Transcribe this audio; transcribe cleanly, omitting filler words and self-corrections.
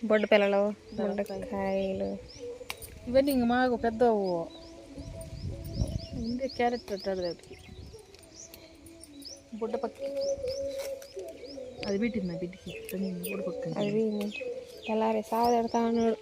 బొడ్డు పిల్లలు బొడ్డకాయలు ఇవన్నీ ఇంక మాకు పెద్ద ఉండే క్యారెట్ అంటాడు దానికి బుడ్డ పక్కి అది పెట్టింది నా బిడ్డకి బుడ్డ పక్క అది తెల్లారి సాగు పెడతా ఉన్నాడు.